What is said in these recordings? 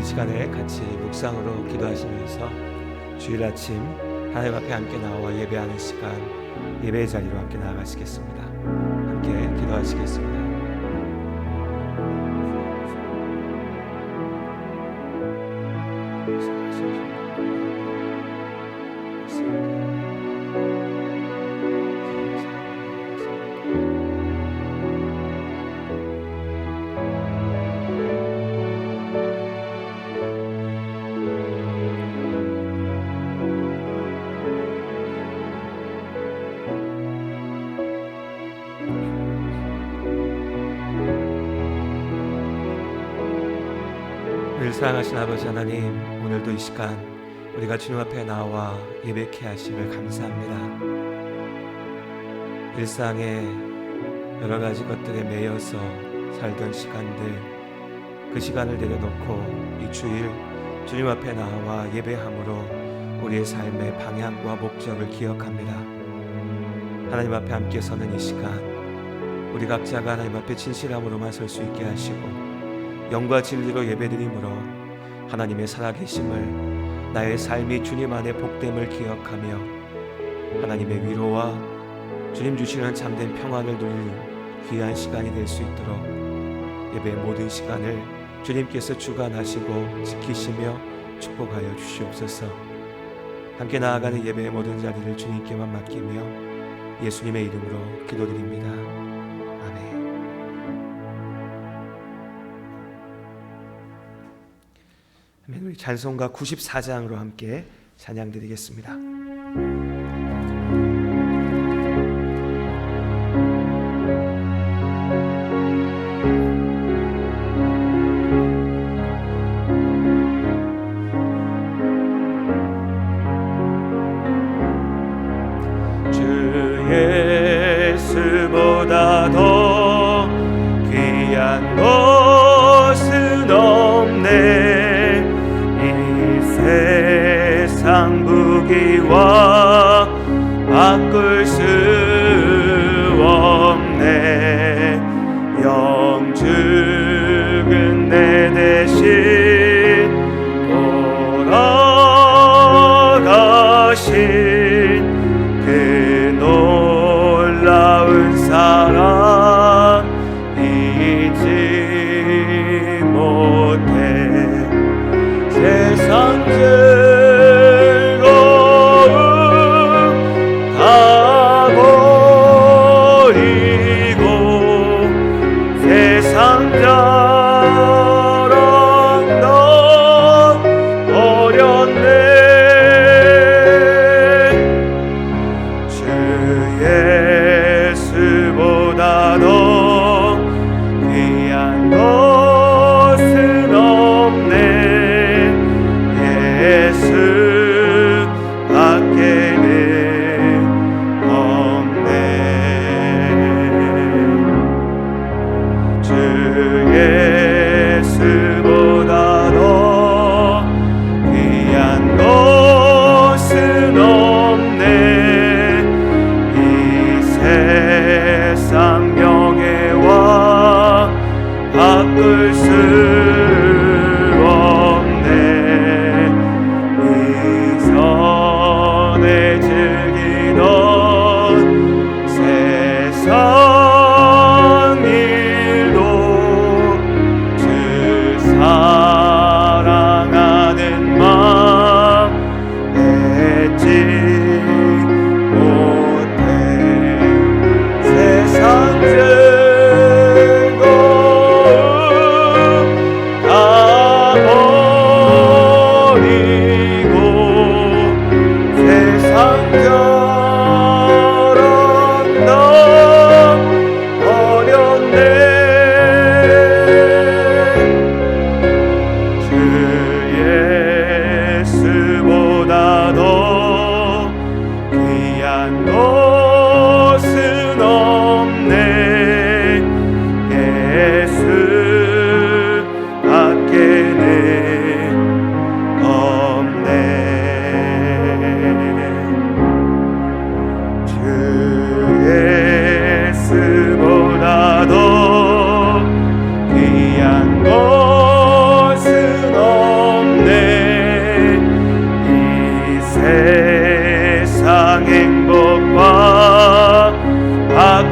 시간에 같이 묵상으로 기도하시면서 주일 아침 하나님 앞에 함께 나와 예배하는 시간, 예배의 자리로 함께 나아가시겠습니다. 함께 기도하시겠습니다. 사랑하신 아버지 하나님, 오늘도 이 시간 우리가 주님 앞에 나와 예배케 하심을 감사합니다. 일상의 여러 가지 것들에 매여서 살던 시간들, 그 시간을 내려놓고 이 주일 주님 앞에 나와 예배함으로 우리의 삶의 방향과 목적을 기억합니다. 하나님 앞에 함께 서는 이 시간, 우리 각자가 하나님 앞에 진실함으로만 설 수 있게 하시고 영과 진리로 예배드림으로 하나님의 살아계심을, 나의 삶이 주님 안에 복됨을 기억하며 하나님의 위로와 주님 주시는 참된 평안을 누릴 귀한 시간이 될 수 있도록 예배의 모든 시간을 주님께서 주관하시고 지키시며 축복하여 주시옵소서. 함께 나아가는 예배의 모든 자리를 주님께만 맡기며 예수님의 이름으로 기도드립니다. 우리 찬송가 94장으로 함께 찬양드리겠습니다. 주 예수보다 더 귀한 것은 없네. 세상 부귀와 바꿀 수 없네. 영죽은 내 대신 돌아가신 그 놀라운 사랑 잊지 못해. 세상 즐거움 다 버리고 세상 자랑 다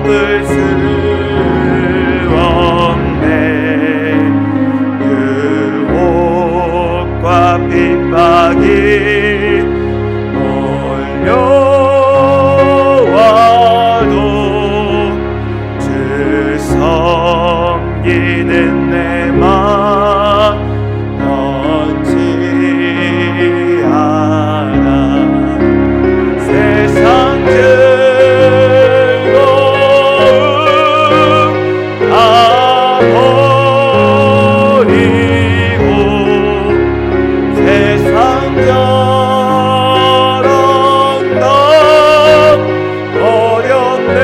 덮을 수 없네. 유혹과 핍박이 몰려와도 주 섬기는 내 맘 변치 않아. 세상 즐거움 다 버리고 세상 자랑 나 버렸네.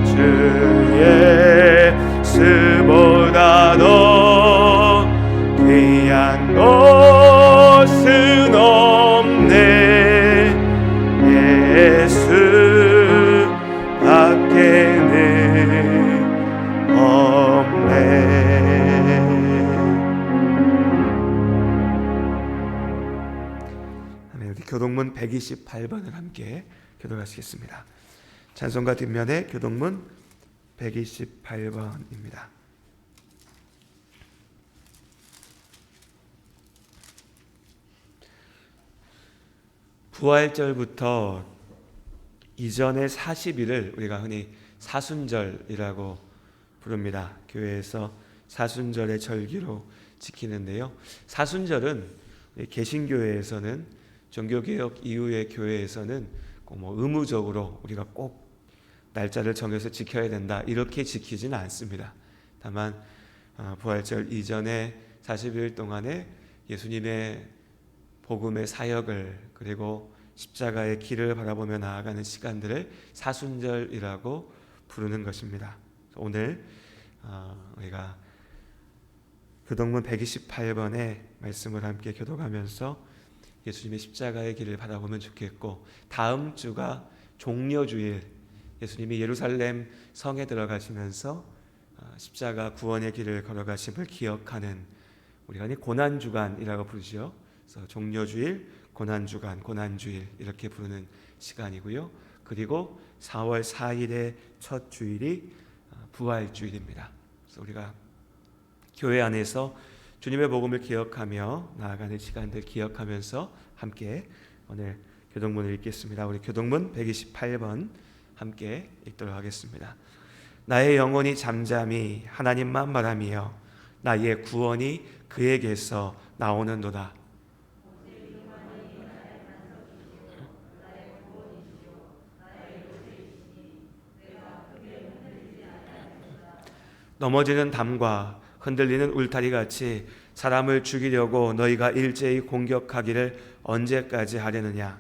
주 예수보다 더 귀한 것은 없네. 예수밖에는 없네. 우리 교동문 128번을 함께 교독하시겠습니다. 찬송가 뒷면에 교동문 128번입니다. 부활절부터 이전의 40일을 우리가 흔히 사순절이라고 부릅니다. 교회에서 사순절의 절기로 지키는데요. 사순절은 개신교회에서는, 종교개혁 이후의 교회에서는 꼭 의무적으로 우리가 꼭 날짜를 정해서 지켜야 된다 이렇게 지키지는 않습니다. 다만 부활절 이전의 40일 동안에 예수님의 복음의 사역을, 그리고 십자가의 길을 바라보며 나아가는 시간들을 사순절이라고 부르는 것입니다. 오늘 우리가 교동문 128번의 말씀을 함께 교독하면서 예수님의 십자가의 길을 바라보면 좋겠고, 다음 주가 종려주일, 예수님이 예루살렘 성에 들어가시면서 십자가 구원의 길을 걸어가심을 기억하는, 우리가 고난주간이라고 부르죠. 그래서 종려주일, 고난주간, 고난주일 이렇게 부르는 시간이고요. 그리고 4월 4일의 첫 주일이 부활주일입니다. 그래서 우리가 교회 안에서 주님의 복음을 기억하며 나아가는 시간들 기억하면서 함께 오늘 교동문을 읽겠습니다. 우리 교동문 128번 함께 읽도록 하겠습니다. 나의 영혼이 잠잠히 하나님만 바라며 나의 구원이 그에게서 나오는도다. 넘어지는 담과 흔들리는 울타리같이 사람을 죽이려고 너희가 일제히 공격하기를 언제까지 하려느냐.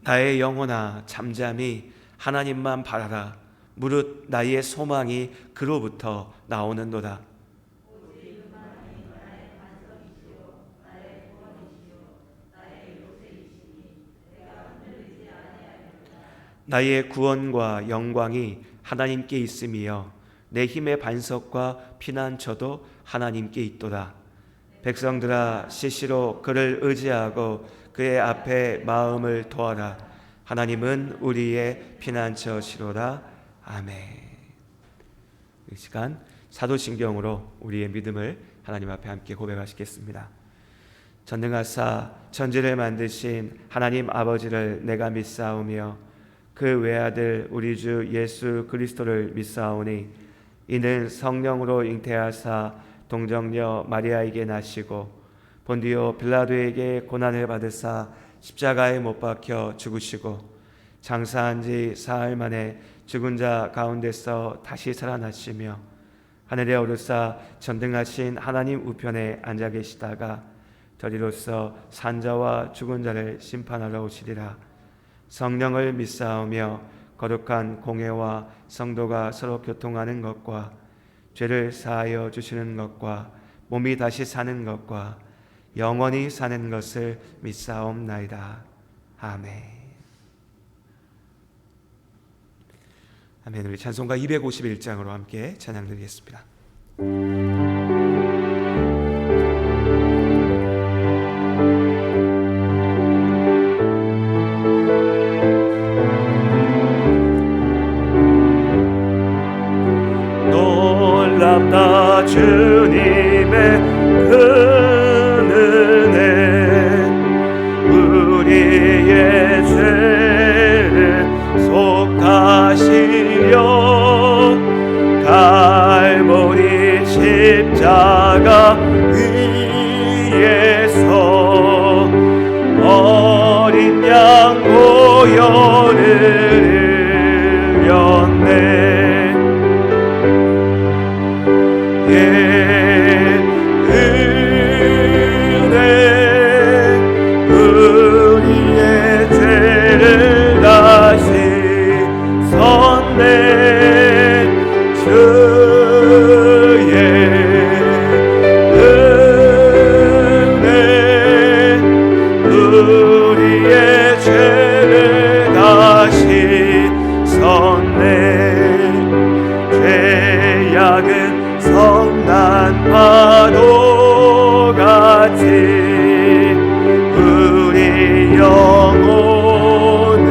나의 영혼아 잠잠히 하나님만 바라라. 무릇 나의 소망이 그로부터 나오는도다. 나의 구원과 영광이 하나님께 있으며 내 힘의 반석과 피난처도 하나님께 있도다. 백성들아 시시로 그를 의지하고 그의 앞에 마음을 도하라. 하나님은 우리의 피난처시로다. 아멘. 이 시간 사도신경으로 우리의 믿음을 하나님 앞에 함께 고백하시겠습니다. 전능하사 천지를 만드신 하나님 아버지를 내가 믿사오며 그 외아들 우리 주 예수 그리스도를 믿사오니 이는 성령으로 잉태하사 동정녀 마리아에게 나시고 본디오 빌라도에게 고난을 받으사 십자가에 못 박혀 죽으시고 장사한 지 사흘 만에 죽은 자 가운데서 다시 살아나시며 하늘에 오르사 전등하신 하나님 우편에 앉아 계시다가 저리로서 산자와 죽은 자를 심판하러 오시리라. 성령을 믿사오며 거룩한 공회와 성도가 서로 교통하는 것과 죄를 사하여 주시는 것과 몸이 다시 사는 것과 영원히 사는 것을 믿사옵나이다. 아멘. 아멘. 우리 찬송가 251장으로 함께 찬양 드리겠습니다. 놀랍다 주님의 그 은혜, 우리의 죄를 속하시려 갈보리 십자가 위에서 어린 양 보혈을 흘렸네. 우리의 죄를 다시 섰네. 주의 은혜, 우리의 죄를 다시 섰네. 죄악은 성난 파도같이 우리 영혼을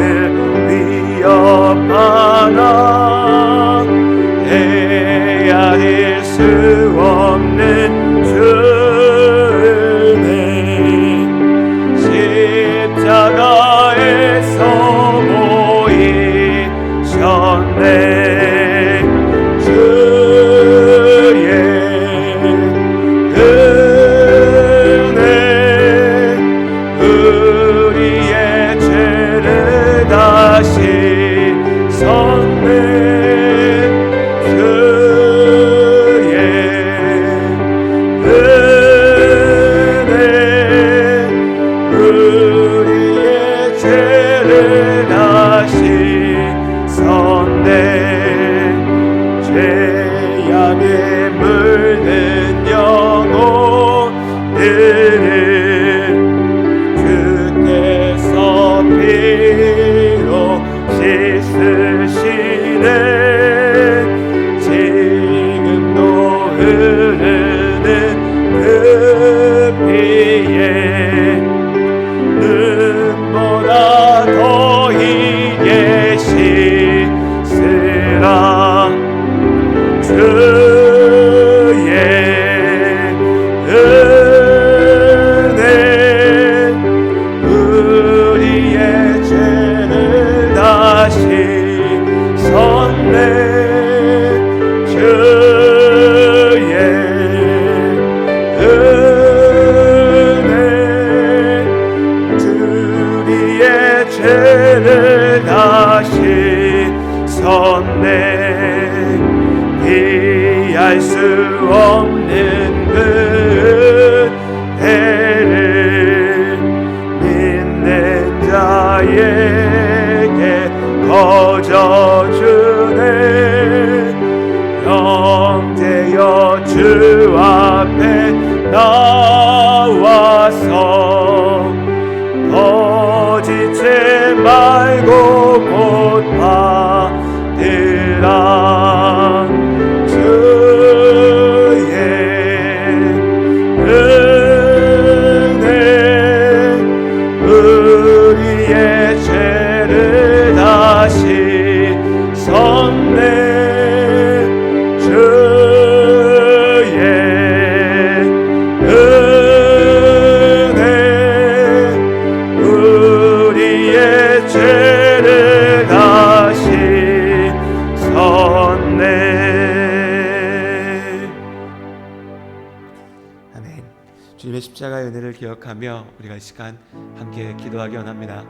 위협하나 헤아릴 수 없는 주의 십자가에서 보이셨네. 주의 은혜, 우리의 죄를 다시 섰네. 주의 은혜, 우리의 죄를 다시 섰네. 죄악에 물든 영혼들을 주께서 피로 씻으시네. 지금도 흐르는 그 피에 눈보다 더히게 씻으라. 주의 은혜, 우리의 죄를 다시 섰네. 주의 은혜, 우리의 죄를 다시 섰네. 피할 수 없는 그대를 믿는 자에게 거저주네. 형제여 주 앞에 나와서 거짓지 말고 곧 받으라. 주의 은혜, 우리의 죄를 다시 섰네. 주의 은혜, 우리의 죄를 다시 섰네. 아멘. 주님의 십자가의 은혜를 기억하며 우리가 이 시간 함께 기도하기 원합니다.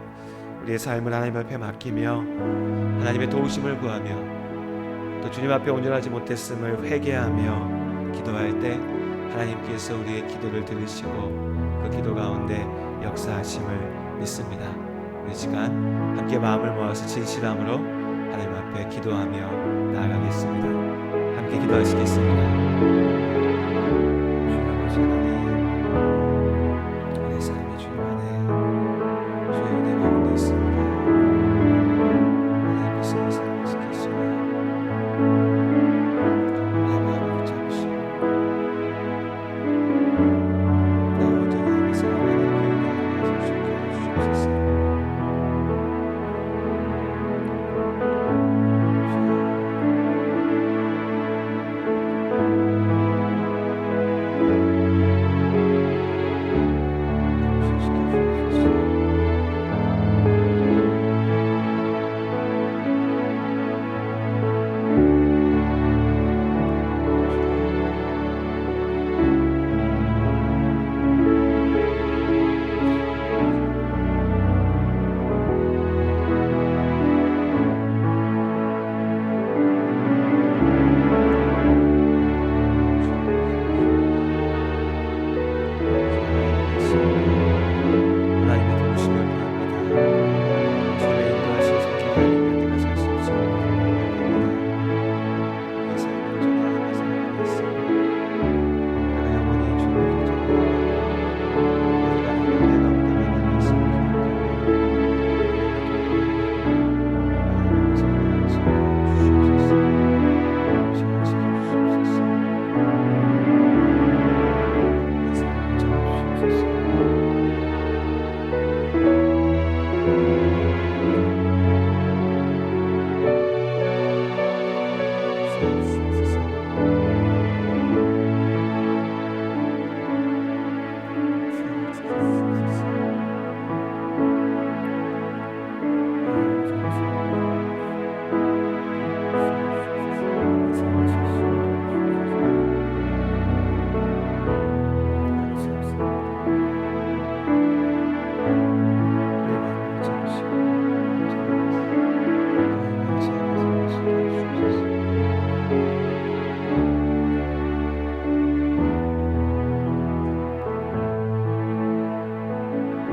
우리의 삶을 하나님 앞에 맡기며 하나님의 도우심을 구하며 또 주님 앞에 온전하지 못했음을 회개하며 기도할 때 하나님께서 우리의 기도를 들으시고 그 기도 가운데 역사하심을 믿습니다. 이 시간 함께 마음을 모아서 진실함으로 하나님 앞에 기도하며 나아가겠습니다. 함께 기도하시겠습니다. 주여 아버지 하나님, 우리 삶의 주님 안에 주의 은혜 가운데 있습니다. 하나님께서 삶을 지키시며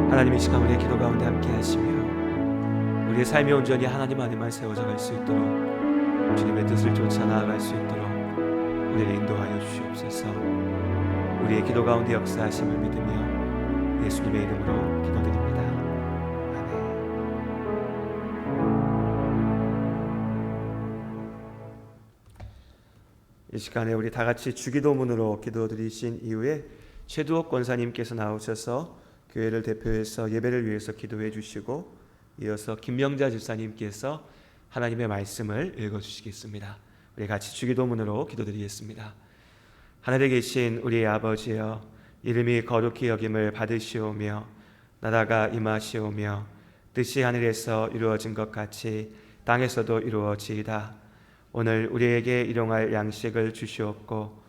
하나님 이 시간 우리의 기도 가운데 함께 하시며 우리의 삶이 온전히 하나님 안에만 세워져 갈 수 있도록 주님의 뜻을 쫓아 나아갈 수 있도록 우리를 인도하여 주시옵소서. 우리의 기도 가운데 역사하심을 믿으며 예수님의 이름으로 기도드립니다. 이 시간에 우리 다 같이 주기도문으로 기도드리신 이후에 최두옥 권사님께서 나오셔서 교회를 대표해서 예배를 위해서 기도해 주시고 이어서 김명자 집사님께서 하나님의 말씀을 읽어 주시겠습니다. 우리 같이 주기도문으로 기도드리겠습니다. 하늘에 계신 우리의 아버지여, 이름이 거룩히 여김을 받으시오며 나라가 임하시오며 뜻이 하늘에서 이루어진 것 같이 땅에서도 이루어지이다. 오늘 우리에게 일용할 양식을 주시옵고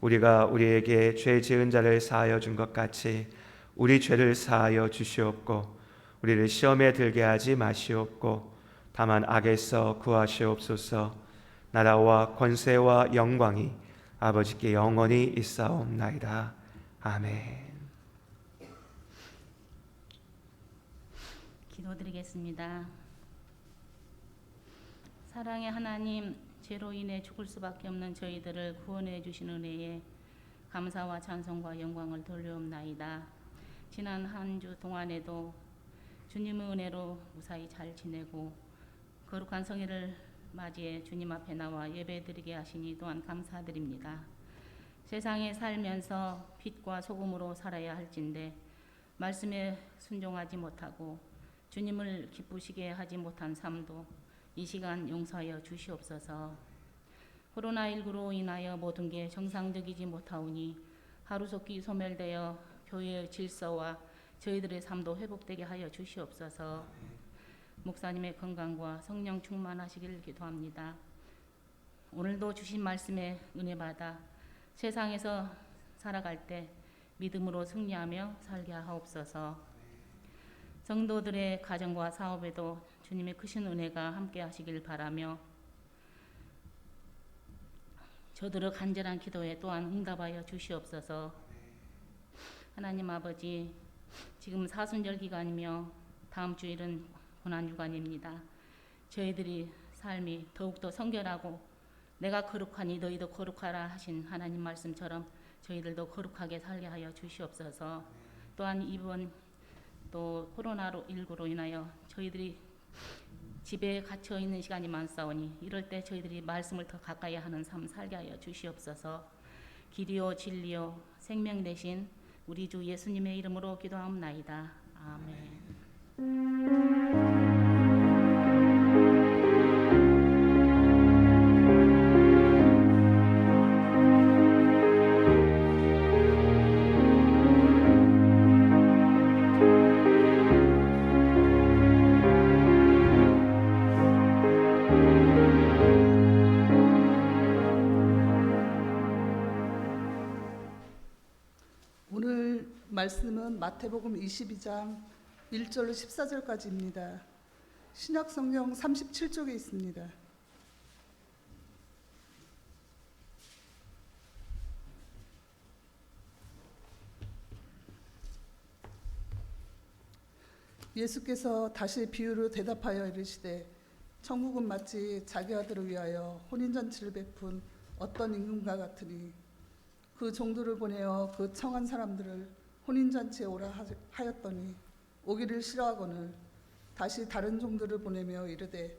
우리가 우리에게 죄 지은 자를 사하여 준 것 같이 우리 죄를 사하여 주시옵고 우리를 시험에 들게 하지 마시옵고 다만 악에서 구하시옵소서. 나라와 권세와 영광이 아버지께 영원히 있사옵나이다. 아멘. 기도드리겠습니다. 사랑의 하나님, 죄로 인해 죽을 수밖에 없는 저희들을 구원해 주신 은혜에 감사와 찬송과 영광을 돌려옵나이다. 지난 한 주 동안에도 주님의 은혜로 무사히 잘 지내고 거룩한 성회를 맞이해 주님 앞에 나와 예배드리게 하시니 또한 감사드립니다. 세상에 살면서 빛과 소금으로 살아야 할진데 말씀에 순종하지 못하고 주님을 기쁘시게 하지 못한 삶도 이 시간 용서하여 주시옵소서. 코로나19로 인하여 모든 게 정상적이지 못하오니 하루속히 소멸되어 교회의 질서와 저희들의 삶도 회복되게 하여 주시옵소서. 목사님의 건강과 성령 충만하시기를 기도합니다. 오늘도 주신 말씀에 은혜 받아 세상에서 살아갈 때 믿음으로 승리하며 살게 하옵소서. 성도들의 가정과 사업에도 주님의 크신 은혜가 함께 하시길 바라며 저들의 간절한 기도에 또한 응답하여 주시옵소서. 하나님 아버지, 지금 사순절 기간이며 다음 주일은 고난주간입니다. 저희들이 삶이 더욱더 성결하고 내가 거룩하니 너희도 거룩하라 하신 하나님 말씀처럼 저희들도 거룩하게 살게 하여 주시옵소서. 또한 이번 또 코로나19로 인하여 저희들이 집에 갇혀 있는 시간이 많사오니 이럴 때 저희들이 말씀을 더 가까이 하는 삶 살게 하여 주시옵소서. 길이요 진리요 생명 되신 우리 주 예수님의 이름으로 기도하옵나이다. 아멘. 오늘 말씀은 마태복음 22장 1절로 14절까지입니다. 신약성경 37쪽에 있습니다. 예수께서 다시 비유로 대답하여 이르시되 천국은 마치 자기 아들을 위하여 혼인잔치를 베푼 어떤 임금과 같으니 그 종들을 보내어 그 청한 사람들을 혼인잔치에 오라 하였더니 오기를 싫어하거늘 다시 다른 종들을 보내며 이르되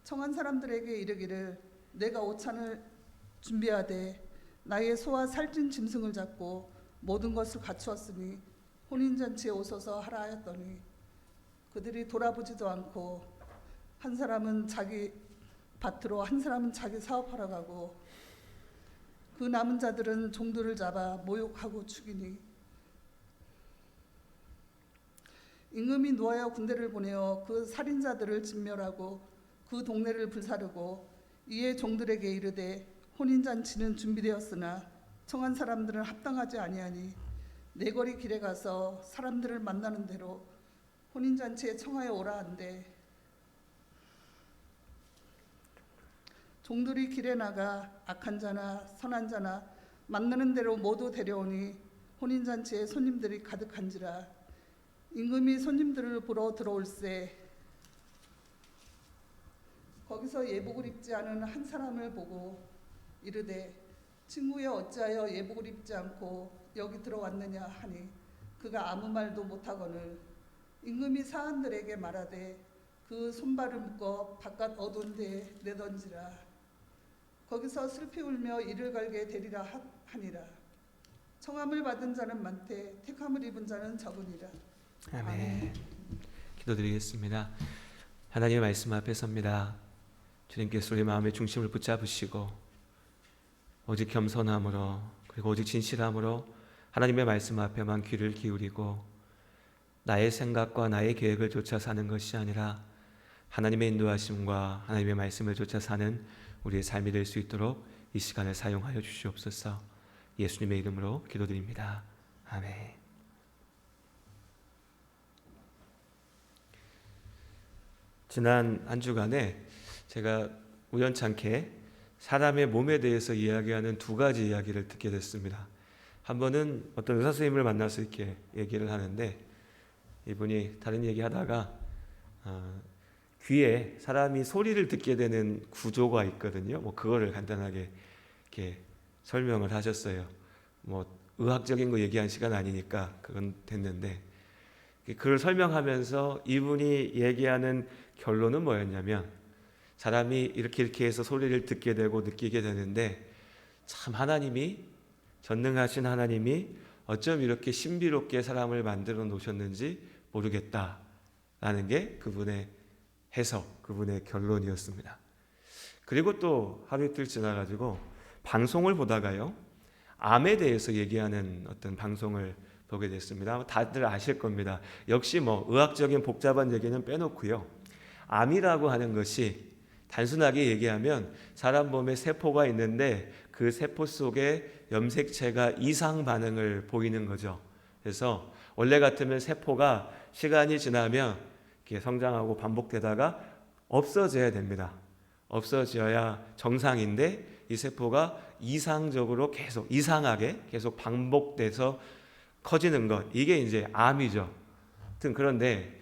청한 사람들에게 이르기를 내가 오찬을 준비하되 나의 소와 살찐 짐승을 잡고 모든 것을 갖추었으니 혼인잔치에 오소서 하라 하였더니 그들이 돌아보지도 않고 한 사람은 자기 밭으로 한 사람은 자기 사업하러 가고 그 남은 자들은 종들을 잡아 모욕하고 죽이니 임금이 노하여 군대를 보내어 그 살인자들을 진멸하고 그 동네를 불사르고 이에 종들에게 이르되 혼인잔치는 준비되었으나 청한 사람들은 합당하지 아니하니 내거리 길에 가서 사람들을 만나는 대로 혼인잔치에 청하여 오라 한대 종들이 길에 나가 악한 자나 선한 자나 만나는 대로 모두 데려오니 혼인잔치에 손님들이 가득한지라 임금이 손님들을 보러 들어올세 거기서 예복을 입지 않은 한 사람을 보고 이르되 친구여 어찌하여 예복을 입지 않고 여기 들어왔느냐 하니 그가 아무 말도 못하거늘 임금이 사한들에게 말하되 그 손발을 묶어 바깥 어두운 데에 내던지라 거기서 슬피 울며 이를 갈게 되리라 하니라 청함을 받은 자는 많되 택함을 입은 자는 적으니라. 아멘. 기도드리겠습니다. 하나님의 말씀 앞에 섭니다. 주님께서 우리 마음의 중심을 붙잡으시고 오직 겸손함으로 그리고 오직 진실함으로 하나님의 말씀 앞에만 귀를 기울이고 나의 생각과 나의 계획을 쫓아 사는 것이 아니라 하나님의 인도하심과 하나님의 말씀을 쫓아 사는 우리의 삶이 될 수 있도록 이 시간을 사용하여 주시옵소서. 예수님의 이름으로 기도드립니다. 아멘. 지난 한 주간에 제가 우연찮게 사람의 몸에 대해서 이야기하는 두 가지 이야기를 듣게 됐습니다. 한 번은 어떤 의사 선생님을 만나서 이렇게 얘기를 하는데 이분이 다른 얘기하다가 귀에 사람이 소리를 듣게 되는 구조가 있거든요. 그거를 간단하게 이렇게 설명을 하셨어요. 의학적인 거 얘기한 시간 아니니까 그건 됐는데 그걸 설명하면서 이분이 얘기하는 결론은 뭐였냐면 사람이 이렇게 해서 소리를 듣게 되고 느끼게 되는데 참 하나님이 전능하신 하나님이 어쩜 이렇게 신비롭게 사람을 만들어 놓으셨는지 모르겠다라는 게 그분의 해석, 그분의 결론이었습니다. 그리고 또 하루 이틀 지나가지고 방송을 보다가요 암에 대해서 얘기하는 어떤 방송을 보게 됐습니다. 다들 아실 겁니다. 역시 의학적인 복잡한 얘기는 빼놓고요. 암이라고 하는 것이 단순하게 얘기하면 사람 몸에 세포가 있는데 그 세포 속에 염색체가 이상 반응을 보이는 거죠. 그래서 원래 같으면 세포가 시간이 지나면 이렇게 성장하고 반복되다가 없어져야 됩니다. 없어져야 정상인데 이 세포가 이상적으로 계속 이상하게 계속 반복돼서 커지는 것, 이게 이제 암이죠. 하여튼 그런데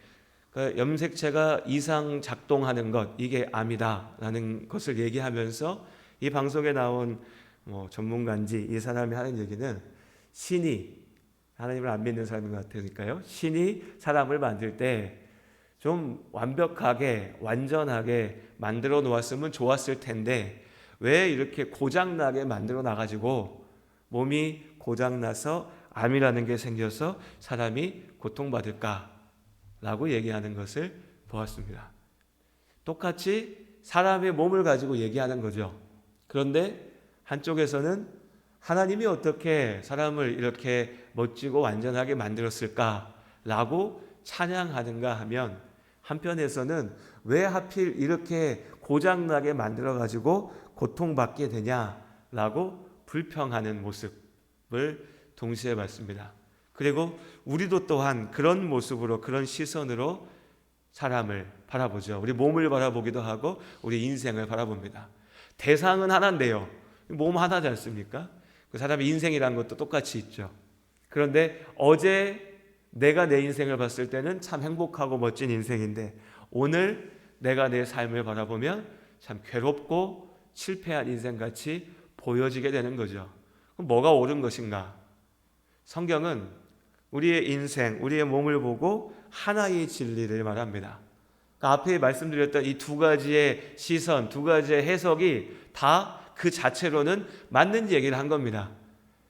염색체가 이상 작동하는 것, 이게 암이다라는 것을 얘기하면서 이 방송에 나온 전문가인지 이 사람이 하는 얘기는 신이, 하나님을 안 믿는 사람인 것 같으니까요, 신이 사람을 만들 때 좀 완벽하게 완전하게 만들어 놓았으면 좋았을 텐데 왜 이렇게 고장나게 만들어 놔가지고 몸이 고장나서 암이라는 게 생겨서 사람이 고통받을까라고 얘기하는 것을 보았습니다. 똑같이 사람의 몸을 가지고 얘기하는 거죠. 그런데 한쪽에서는 하나님이 어떻게 사람을 이렇게 멋지고 완전하게 만들었을까라고 찬양하는가 하면 한편에서는 왜 하필 이렇게 고장나게 만들어가지고 고통받게 되냐라고 불평하는 모습을 동시에 봤습니다. 그리고 우리도 또한 그런 모습으로 그런 시선으로 사람을 바라보죠. 우리 몸을 바라보기도 하고 우리 인생을 바라봅니다. 대상은 하나인데요. 몸 하나지 않습니까? 그 사람의 인생이라는 것도 똑같이 있죠. 그런데 어제 내가 내 인생을 봤을 때는 참 행복하고 멋진 인생인데 오늘 내가 내 삶을 바라보면 참 괴롭고 실패한 인생같이 보여지게 되는 거죠. 그럼 뭐가 옳은 것인가? 성경은 우리의 인생, 우리의 몸을 보고 하나의 진리를 말합니다. 그러니까 앞에 말씀드렸던 이 두 가지의 시선, 두 가지의 해석이 다 그 자체로는 맞는 얘기를 한 겁니다.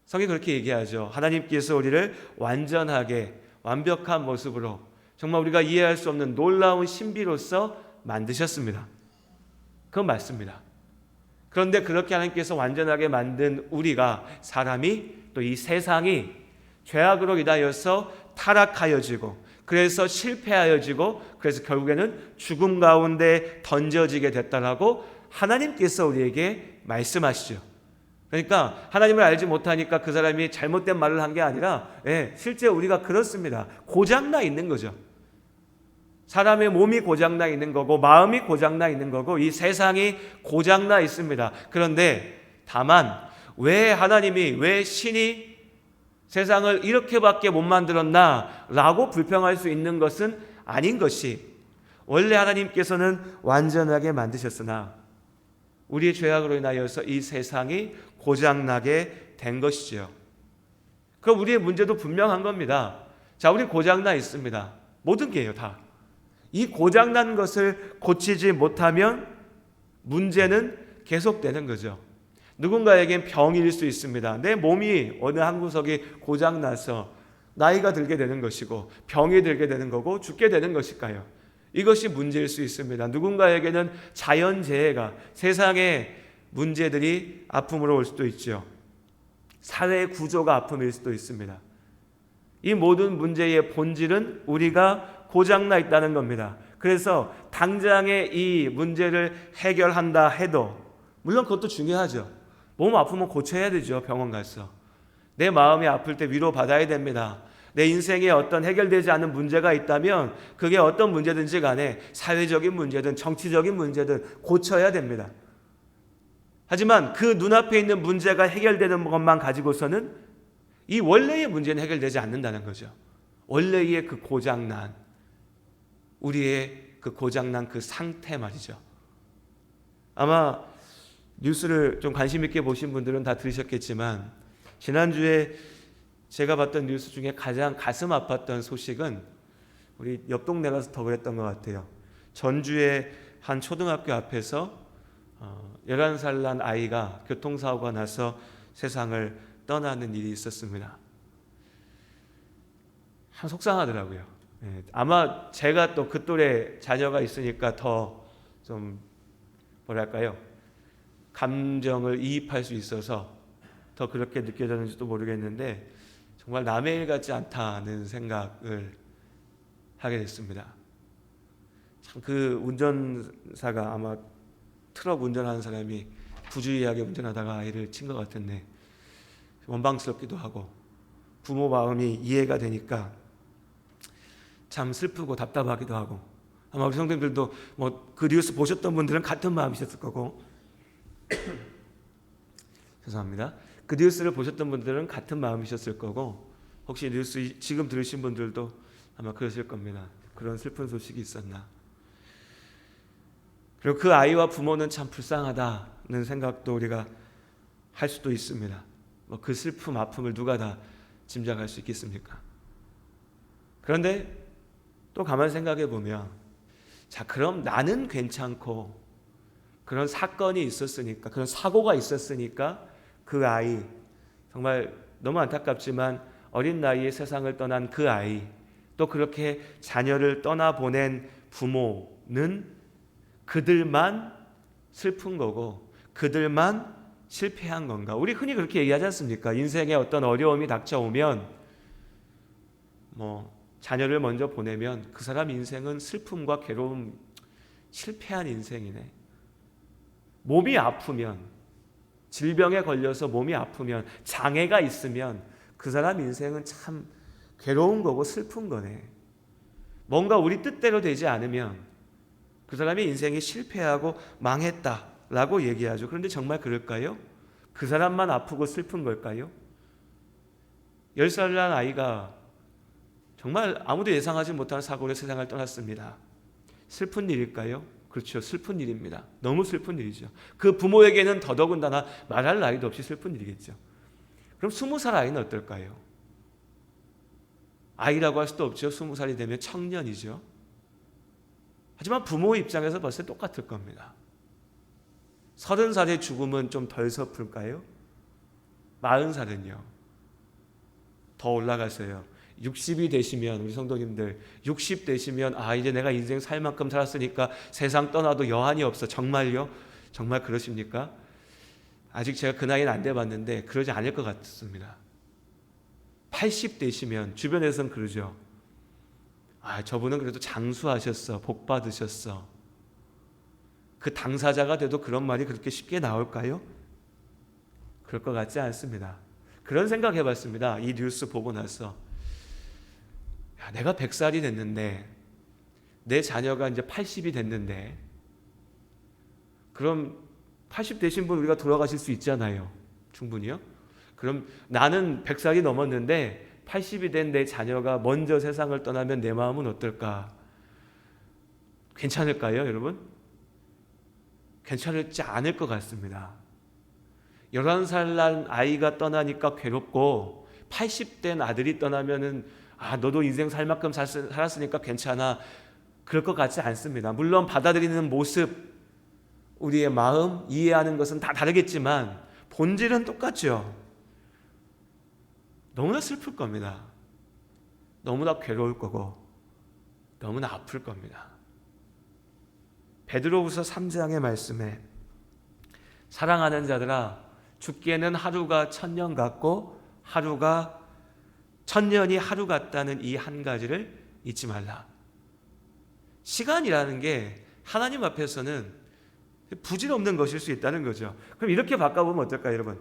성경이 그렇게 얘기하죠. 하나님께서 우리를 완전하게 완벽한 모습으로 정말 우리가 이해할 수 없는 놀라운 신비로서 만드셨습니다. 그건 맞습니다. 그런데 그렇게 하나님께서 완전하게 만든 우리가, 사람이, 또 이 세상이 죄악으로 인하여서 타락하여지고 그래서 실패하여지고 그래서 결국에는 죽음 가운데 던져지게 됐다라고 하나님께서 우리에게 말씀하시죠. 그러니까 하나님을 알지 못하니까 그 사람이 잘못된 말을 한 게 아니라 실제 우리가 그렇습니다. 고장나 있는 거죠. 사람의 몸이 고장나 있는 거고 마음이 고장나 있는 거고 이 세상이 고장나 있습니다. 그런데 다만 왜 하나님이, 왜 신이 세상을 이렇게밖에 못 만들었나 라고 불평할 수 있는 것은 아닌 것이, 원래 하나님께서는 완전하게 만드셨으나 우리의 죄악으로 인하여서 이 세상이 고장나게 된 것이죠. 그럼 우리의 문제도 분명한 겁니다. 자, 우리 고장나 있습니다. 모든 게요, 다. 이 고장난 것을 고치지 못하면 문제는 계속되는 거죠. 누군가에겐 병일 수 있습니다. 내 몸이 어느 한 구석이 고장나서 나이가 들게 되는 것이고 병이 들게 되는 거고 죽게 되는 것일까요? 이것이 문제일 수 있습니다. 누군가에게는 자연재해가, 세상의 문제들이 아픔으로 올 수도 있죠. 사회 구조가 아픔일 수도 있습니다. 이 모든 문제의 본질은 우리가 고장나 있다는 겁니다. 그래서 당장에 이 문제를 해결한다 해도, 물론 그것도 중요하죠. 몸 아프면 고쳐야 되죠. 병원 가서. 내 마음이 아플 때 위로받아야 됩니다. 내 인생에 어떤 해결되지 않은 문제가 있다면 그게 어떤 문제든지 간에 사회적인 문제든 정치적인 문제든 고쳐야 됩니다. 하지만 그 눈앞에 있는 문제가 해결되는 것만 가지고서는 이 원래의 문제는 해결되지 않는다는 거죠. 원래의 그 고장난, 우리의 그 고장난 그 상태 말이죠. 아마 뉴스를 좀 관심 있게 보신 분들은 다 들으셨겠지만, 지난주에 제가 봤던 뉴스 중에 가장 가슴 아팠던 소식은 우리 옆 동네라서 더 그랬던 것 같아요. 전주의 한 초등학교 앞에서 11살 난 아이가 교통사고가 나서 세상을 떠나는 일이 있었습니다. 참 속상하더라고요. 아마 제가 또 그 또래 자녀가 있으니까 더 좀 뭐랄까요, 감정을 이입할 수 있어서 더 그렇게 느껴졌는지도 모르겠는데, 정말 남의 일 같지 않다는 생각을 하게 됐습니다. 참 그 운전사가, 아마 트럭 운전하는 사람이 부주의하게 운전하다가 아이를 친 것 같은데 원망스럽기도 하고 부모 마음이 이해가 되니까 참 슬프고 답답하기도 하고, 아마 우리 성도님들도 뭐 그 뉴스 보셨던 분들은 같은 마음이셨을 거고 죄송합니다. 그 뉴스를 보셨던 분들은 같은 마음이셨을 거고, 혹시 뉴스 지금 들으신 분들도 아마 그러실 겁니다. 그런 슬픈 소식이 있었나. 그리고 그 아이와 부모는 참 불쌍하다는 생각도 우리가 할 수도 있습니다. 뭐 그 슬픔, 아픔을 누가 다 짐작할 수 있겠습니까? 그런데 또 가만 생각해 보면, 자, 그럼 나는 괜찮고 그런 사건이 있었으니까, 그런 사고가 있었으니까 그 아이, 정말 너무 안타깝지만 어린 나이에 세상을 떠난 그 아이, 또 그렇게 자녀를 떠나보낸 부모는 그들만 슬픈 거고 그들만 실패한 건가? 우리 흔히 그렇게 얘기하지 않습니까? 인생에 어떤 어려움이 닥쳐오면 자녀를 먼저 보내면 그 사람 인생은 슬픔과 괴로움, 실패한 인생이네. 몸이 아프면, 질병에 걸려서 몸이 아프면, 장애가 있으면 그 사람 인생은 참 괴로운 거고 슬픈 거네. 뭔가 우리 뜻대로 되지 않으면 그 사람의 인생이 실패하고 망했다라고 얘기하죠. 그런데 정말 그럴까요? 그 사람만 아프고 슬픈 걸까요? 10살 난 아이가 정말 아무도 예상하지 못한 사고로 세상을 떠났습니다. 슬픈 일일까요? 그렇죠. 슬픈 일입니다. 너무 슬픈 일이죠. 그 부모에게는 더더군다나 말할 나이도 없이 슬픈 일이겠죠. 그럼 20살 아이는 어떨까요? 아이라고 할 수도 없죠. 20살이 되면 청년이죠. 하지만 부모 입장에서 벌써 똑같을 겁니다. 30살의 죽음은 좀 덜 슬플까요? 40살은요. 더 올라가세요. 60이 되시면, 우리 성도님들 60 되시면, 이제 내가 인생 살 만큼 살았으니까 세상 떠나도 여한이 없어. 정말요? 정말 그러십니까? 아직 제가 그 나이는 안 돼봤는데 그러지 않을 것 같습니다. 80 되시면 주변에서는 그러죠. 저분은 그래도 장수하셨어, 복 받으셨어. 그 당사자가 돼도 그런 말이 그렇게 쉽게 나올까요? 그럴 것 같지 않습니다. 그런 생각 해봤습니다. 이 뉴스 보고 나서, 내가 100살이 됐는데 내 자녀가 이제 80이 됐는데, 그럼 80 되신 분 우리가 돌아가실 수 있잖아요. 충분히요. 그럼 나는 100살이 넘었는데 80이 된 내 자녀가 먼저 세상을 떠나면 내 마음은 어떨까? 괜찮을까요, 여러분? 괜찮을지 않을 것 같습니다. 11살 난 아이가 떠나니까 괴롭고 80 된 아들이 떠나면은 너도 인생 살 만큼 살았으니까 괜찮아. 그럴 것 같지 않습니다. 물론 받아들이는 모습, 우리의 마음, 이해하는 것은 다 다르겠지만 본질은 똑같죠. 너무나 슬플 겁니다. 너무나 괴로울 거고 너무나 아플 겁니다. 베드로후서 3장의 말씀에 사랑하는 자들아 죽기에는 하루가 1000년 같고 하루가 1000년이 하루 같다는 이 한 가지를 잊지 말라. 시간이라는 게 하나님 앞에서는 부질없는 것일 수 있다는 거죠. 그럼 이렇게 바꿔보면 어떨까요, 여러분?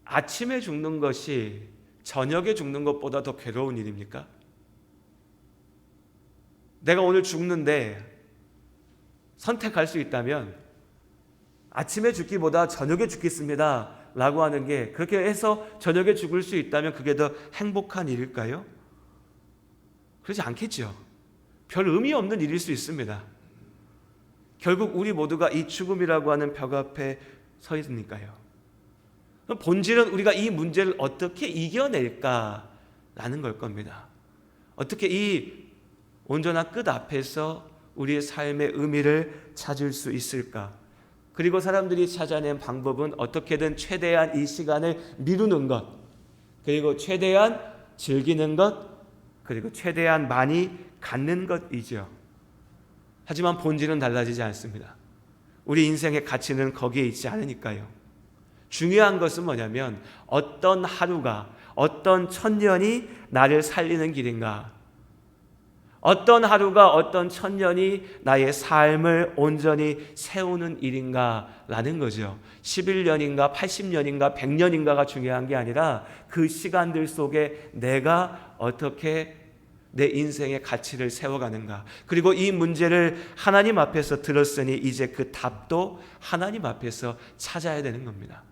아침에 죽는 것이 저녁에 죽는 것보다 더 괴로운 일입니까? 내가 오늘 죽는데 선택할 수 있다면 아침에 죽기보다 저녁에 죽겠습니다 라고 하는 게, 그렇게 해서 저녁에 죽을 수 있다면 그게 더 행복한 일일까요? 그렇지 않겠죠. 별 의미 없는 일일 수 있습니다. 결국 우리 모두가 이 죽음이라고 하는 벽 앞에 서 있으니까요. 본질은 우리가 이 문제를 어떻게 이겨낼까라는 걸 겁니다. 어떻게 이 온전한 끝 앞에서 우리의 삶의 의미를 찾을 수 있을까? 그리고 사람들이 찾아낸 방법은 어떻게든 최대한 이 시간을 미루는 것, 그리고 최대한 즐기는 것, 그리고 최대한 많이 갖는 것이죠. 하지만 본질은 달라지지 않습니다. 우리 인생의 가치는 거기에 있지 않으니까요. 중요한 것은 뭐냐면 어떤 하루가, 어떤 1000년이 나를 살리는 길인가, 어떤 하루가, 어떤 1000년이 나의 삶을 온전히 세우는 일인가 라는 거죠. 11년인가 80년인가 100년인가가 중요한 게 아니라 그 시간들 속에 내가 어떻게 내 인생의 가치를 세워가는가. 그리고 이 문제를 하나님 앞에서 들었으니 이제 그 답도 하나님 앞에서 찾아야 되는 겁니다.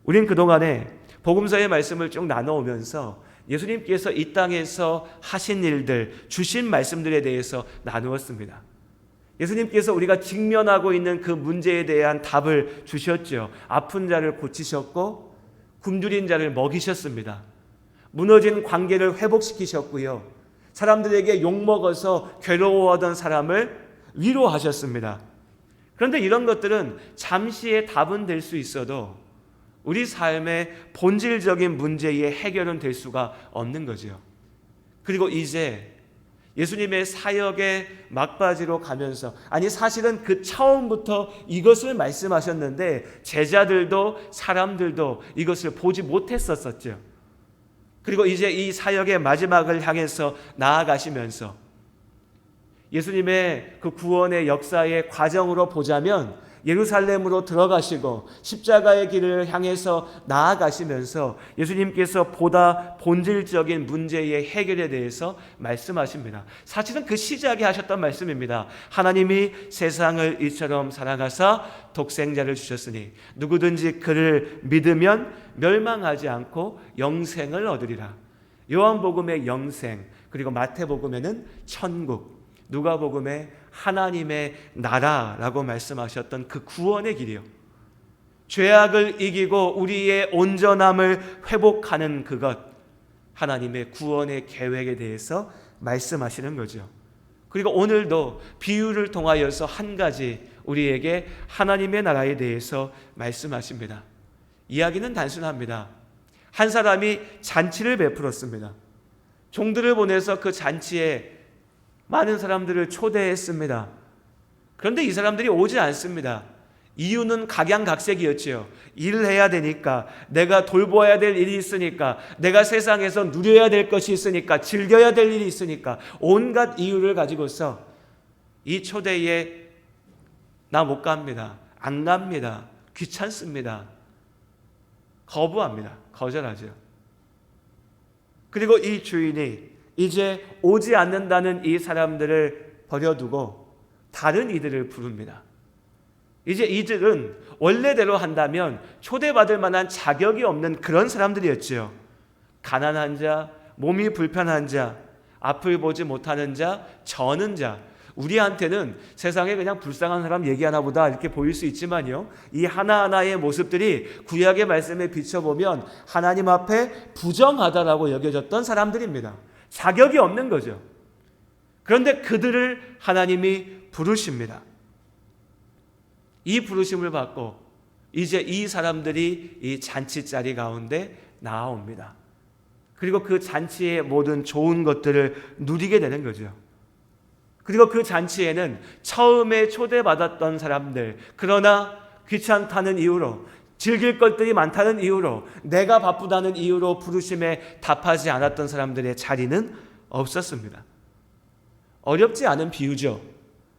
우린 그동안에 복음서의 말씀을 쭉 나눠오면서 예수님께서 이 땅에서 하신 일들, 주신 말씀들에 대해서 나누었습니다. 예수님께서 우리가 직면하고 있는 그 문제에 대한 답을 주셨죠. 아픈 자를 고치셨고 굶주린 자를 먹이셨습니다. 무너진 관계를 회복시키셨고요. 사람들에게 욕먹어서 괴로워하던 사람을 위로하셨습니다. 그런데 이런 것들은 잠시의 답은 될 수 있어도 우리 삶의 본질적인 문제의 해결은 될 수가 없는 거죠. 그리고 이제 예수님의 사역의 막바지로 가면서, 아니 사실은 그 처음부터 이것을 말씀하셨는데 제자들도 사람들도 이것을 보지 못했었죠. 그리고 이제 이 사역의 마지막을 향해서 나아가시면서 예수님의 그 구원의 역사의 과정으로 보자면 예루살렘으로 들어가시고 십자가의 길을 향해서 나아가시면서 예수님께서 보다 본질적인 문제의 해결에 대해서 말씀하십니다. 사실은 그 시작에 하셨던 말씀입니다. 하나님이 세상을 이처럼 사랑하사 독생자를 주셨으니 누구든지 그를 믿으면 멸망하지 않고 영생을 얻으리라. 요한복음의 영생, 그리고 마태복음에는 천국, 누가복음에 하나님의 나라라고 말씀하셨던 그 구원의 길이요. 죄악을 이기고 우리의 온전함을 회복하는 그것, 하나님의 구원의 계획에 대해서 말씀하시는 거죠. 그리고 오늘도 비유를 통하여서 한 가지 우리에게 하나님의 나라에 대해서 말씀하십니다. 이야기는 단순합니다. 한 사람이 잔치를 베풀었습니다. 종들을 보내서 그 잔치에 많은 사람들을 초대했습니다. 그런데 이 사람들이 오지 않습니다. 이유는 각양각색이었지요. 일을 해야 되니까, 내가 돌보아야 될 일이 있으니까, 내가 세상에서 누려야 될 것이 있으니까, 즐겨야 될 일이 있으니까 온갖 이유를 가지고서 이 초대에 나 못 갑니다, 안 갑니다, 귀찮습니다, 거부합니다. 거절하죠. 그리고 이 주인이 이제 오지 않는다는 이 사람들을 버려두고 다른 이들을 부릅니다. 이제 이들은 원래대로 한다면 초대받을 만한 자격이 없는 그런 사람들이었지요. 가난한 자, 몸이 불편한 자, 앞을 보지 못하는 자, 저는 자. 우리한테는 세상에 그냥 불쌍한 사람 얘기하나 보다 이렇게 보일 수 있지만요, 이 하나하나의 모습들이 구약의 말씀에 비춰보면 하나님 앞에 부정하다라고 여겨졌던 사람들입니다. 자격이 없는 거죠. 그런데 그들을 하나님이 부르십니다. 이 부르심을 받고 이제 이 사람들이 이 잔치자리 가운데 나아옵니다. 그리고 그 잔치의 모든 좋은 것들을 누리게 되는 거죠. 그리고 그 잔치에는 처음에 초대받았던 사람들, 그러나 귀찮다는 이유로, 즐길 것들이 많다는 이유로, 내가 바쁘다는 이유로 부르심에 답하지 않았던 사람들의 자리는 없었습니다. 어렵지 않은 비유죠.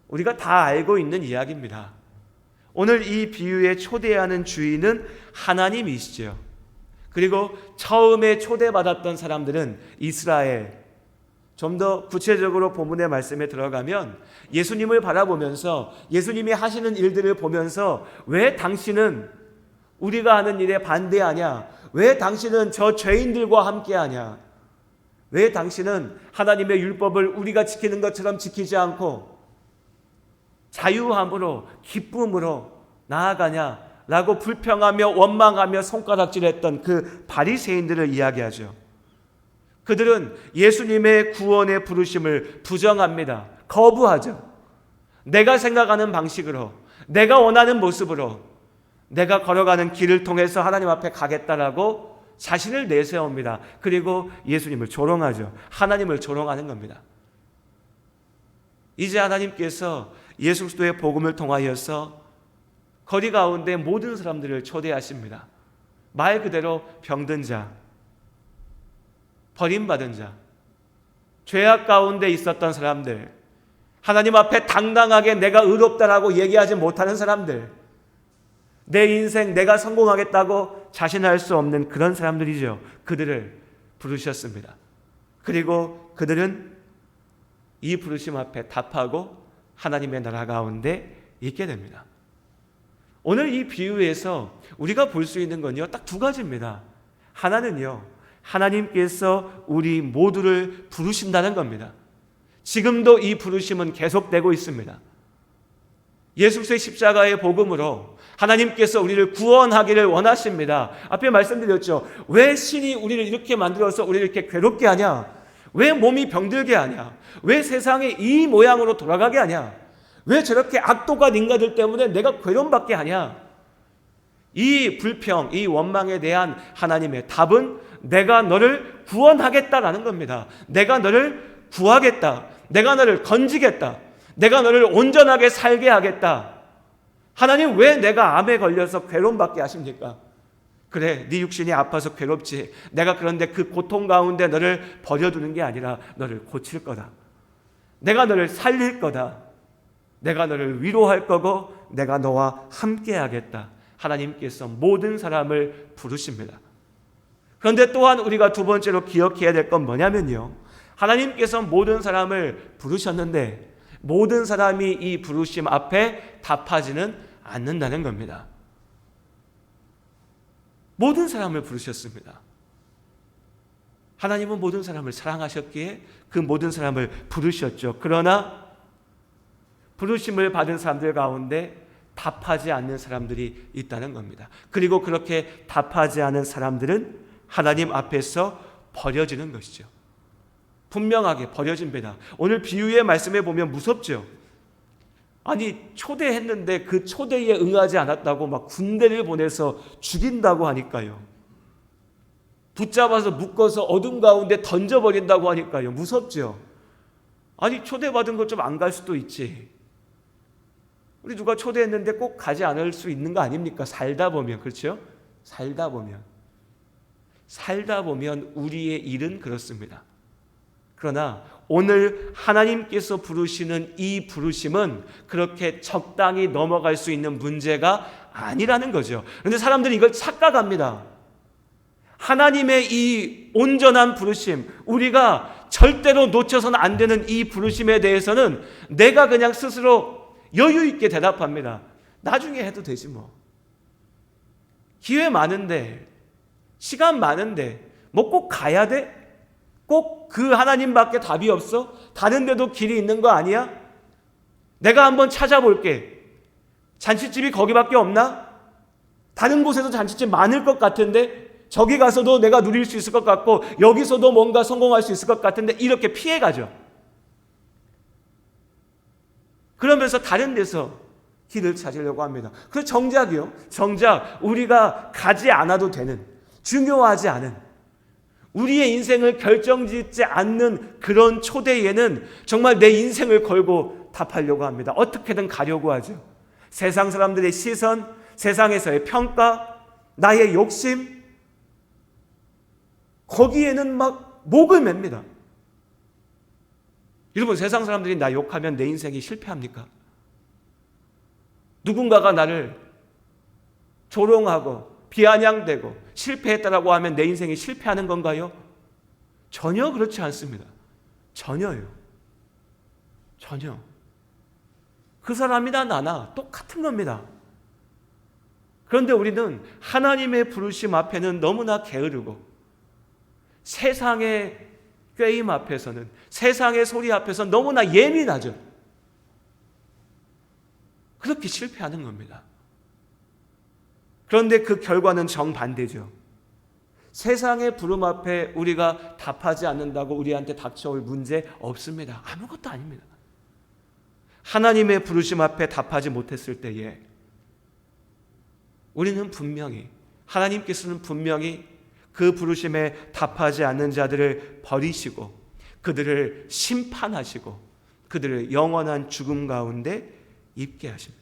우리가 다 알고 있는 이야기입니다. 오늘 이 비유에 초대하는 주인은 하나님이시죠. 그리고 처음에 초대받았던 사람들은 이스라엘. 좀 더 구체적으로 본문의 말씀에 들어가면 예수님을 바라보면서 예수님이 하시는 일들을 보면서 왜 당신은 우리가 하는 일에 반대하냐? 왜 당신은 저 죄인들과 함께하냐? 왜 당신은 하나님의 율법을 우리가 지키는 것처럼 지키지 않고 자유함으로 기쁨으로 나아가냐? 라고 불평하며 원망하며 손가락질했던 그 바리새인들을 이야기하죠. 그들은 예수님의 구원의 부르심을 부정합니다. 거부하죠. 내가 생각하는 방식으로, 내가 원하는 모습으로, 내가 걸어가는 길을 통해서 하나님 앞에 가겠다라고 자신을 내세웁니다. 그리고 예수님을 조롱하죠. 하나님을 조롱하는 겁니다. 이제 하나님께서 예수 그리스도의 복음을 통하여서 거리 가운데 모든 사람들을 초대하십니다. 말 그대로 병든 자, 버림받은 자, 죄악 가운데 있었던 사람들, 하나님 앞에 당당하게 내가 의롭다라고 얘기하지 못하는 사람들, 내 인생 내가 성공하겠다고 자신할 수 없는 그런 사람들이죠. 그들을 부르셨습니다. 그리고 그들은 이 부르심 앞에 답하고 하나님의 나라 가운데 있게 됩니다. 오늘 이 비유에서 우리가 볼 수 있는 건요, 딱 두 가지입니다. 하나는요, 하나님께서 우리 모두를 부르신다는 겁니다. 지금도 이 부르심은 계속되고 있습니다. 예수 그리스도의 십자가의 복음으로 하나님께서 우리를 구원하기를 원하십니다. 앞에 말씀드렸죠. 왜 신이 우리를 이렇게 만들어서 우리를 이렇게 괴롭게 하냐? 왜 몸이 병들게 하냐? 왜 세상이 이 모양으로 돌아가게 하냐? 왜 저렇게 악도가 인간들 때문에 내가 괴로움받게 하냐? 이 불평, 이 원망에 대한 하나님의 답은 내가 너를 구원하겠다라는 겁니다. 내가 너를 구하겠다. 내가 너를 건지겠다. 내가 너를 온전하게 살게 하겠다. 하나님, 왜 내가 암에 걸려서 괴로움받게 하십니까? 그래, 네 육신이 아파서 괴롭지. 내가 그런데 그 고통 가운데 너를 버려두는 게 아니라 너를 고칠 거다. 내가 너를 살릴 거다. 내가 너를 위로할 거고 내가 너와 함께 하겠다. 하나님께서 모든 사람을 부르십니다. 그런데 또한 우리가 두 번째로 기억해야 될 건 뭐냐면요, 하나님께서 모든 사람을 부르셨는데 모든 사람이 이 부르심 앞에 답하지는 않는다는 겁니다. 모든 사람을 부르셨습니다. 하나님은 모든 사람을 사랑하셨기에 그 모든 사람을 부르셨죠. 그러나 부르심을 받은 사람들 가운데 답하지 않는 사람들이 있다는 겁니다. 그리고 그렇게 답하지 않은 사람들은 하나님 앞에서 버려지는 것이죠. 분명하게 버려집니다. 오늘 비유의 말씀에 보면 무섭죠. 아니, 초대했는데 그 초대에 응하지 않았다고 막 군대를 보내서 죽인다고 하니까요. 붙잡아서 묶어서 어둠 가운데 던져버린다고 하니까요. 무섭죠. 아니, 초대받은 거 좀 안 갈 수도 있지. 우리 누가 초대했는데 꼭 가지 않을 수 있는 거 아닙니까? 살다 보면. 그렇죠? 살다 보면 우리의 일은 그렇습니다. 그러나 오늘 하나님께서 부르시는 이 부르심은 그렇게 적당히 넘어갈 수 있는 문제가 아니라는 거죠. 그런데 사람들이 이걸 착각합니다. 하나님의 이 온전한 부르심, 우리가 절대로 놓쳐서는 안 되는 이 부르심에 대해서는 내가 그냥 스스로 여유 있게 대답합니다. 나중에 해도 되지 뭐. 기회 많은데, 시간 많은데 뭐 꼭 가야 돼? 꼭 그 하나님밖에 답이 없어? 다른 데도 길이 있는 거 아니야? 내가 한번 찾아볼게. 잔치집이 거기밖에 없나? 다른 곳에도 잔치집 많을 것 같은데, 저기 가서도 내가 누릴 수 있을 것 같고, 여기서도 뭔가 성공할 수 있을 것 같은데, 이렇게 피해가죠. 그러면서 다른 데서 길을 찾으려고 합니다. 그래서 정작 우리가 가지 않아도 되는, 중요하지 않은, 우리의 인생을 결정짓지 않는 그런 초대에는 정말 내 인생을 걸고 답하려고 합니다. 어떻게든 가려고 하죠. 세상 사람들의 시선, 세상에서의 평가, 나의 욕심, 거기에는 막 목을 맵니다. 여러분, 세상 사람들이 나 욕하면 내 인생이 실패합니까? 누군가가 나를 조롱하고 비아냥대고 실패했다라고 하면 내 인생이 실패하는 건가요? 전혀 그렇지 않습니다. 전혀요. 전혀. 그 사람이나 나나 똑같은 겁니다. 그런데 우리는 하나님의 부르심 앞에는 너무나 게으르고, 세상의 꾀임 앞에서는, 세상의 소리 앞에서는 너무나 예민하죠. 그렇게 실패하는 겁니다. 그런데 그 결과는 정반대죠. 세상의 부름 앞에 우리가 답하지 않는다고 우리한테 닥쳐올 문제 없습니다. 아무것도 아닙니다. 하나님의 부르심 앞에 답하지 못했을 때에 우리는 분명히, 하나님께서는 분명히 그 부르심에 답하지 않는 자들을 버리시고 그들을 심판하시고 그들을 영원한 죽음 가운데 있게 하십니다.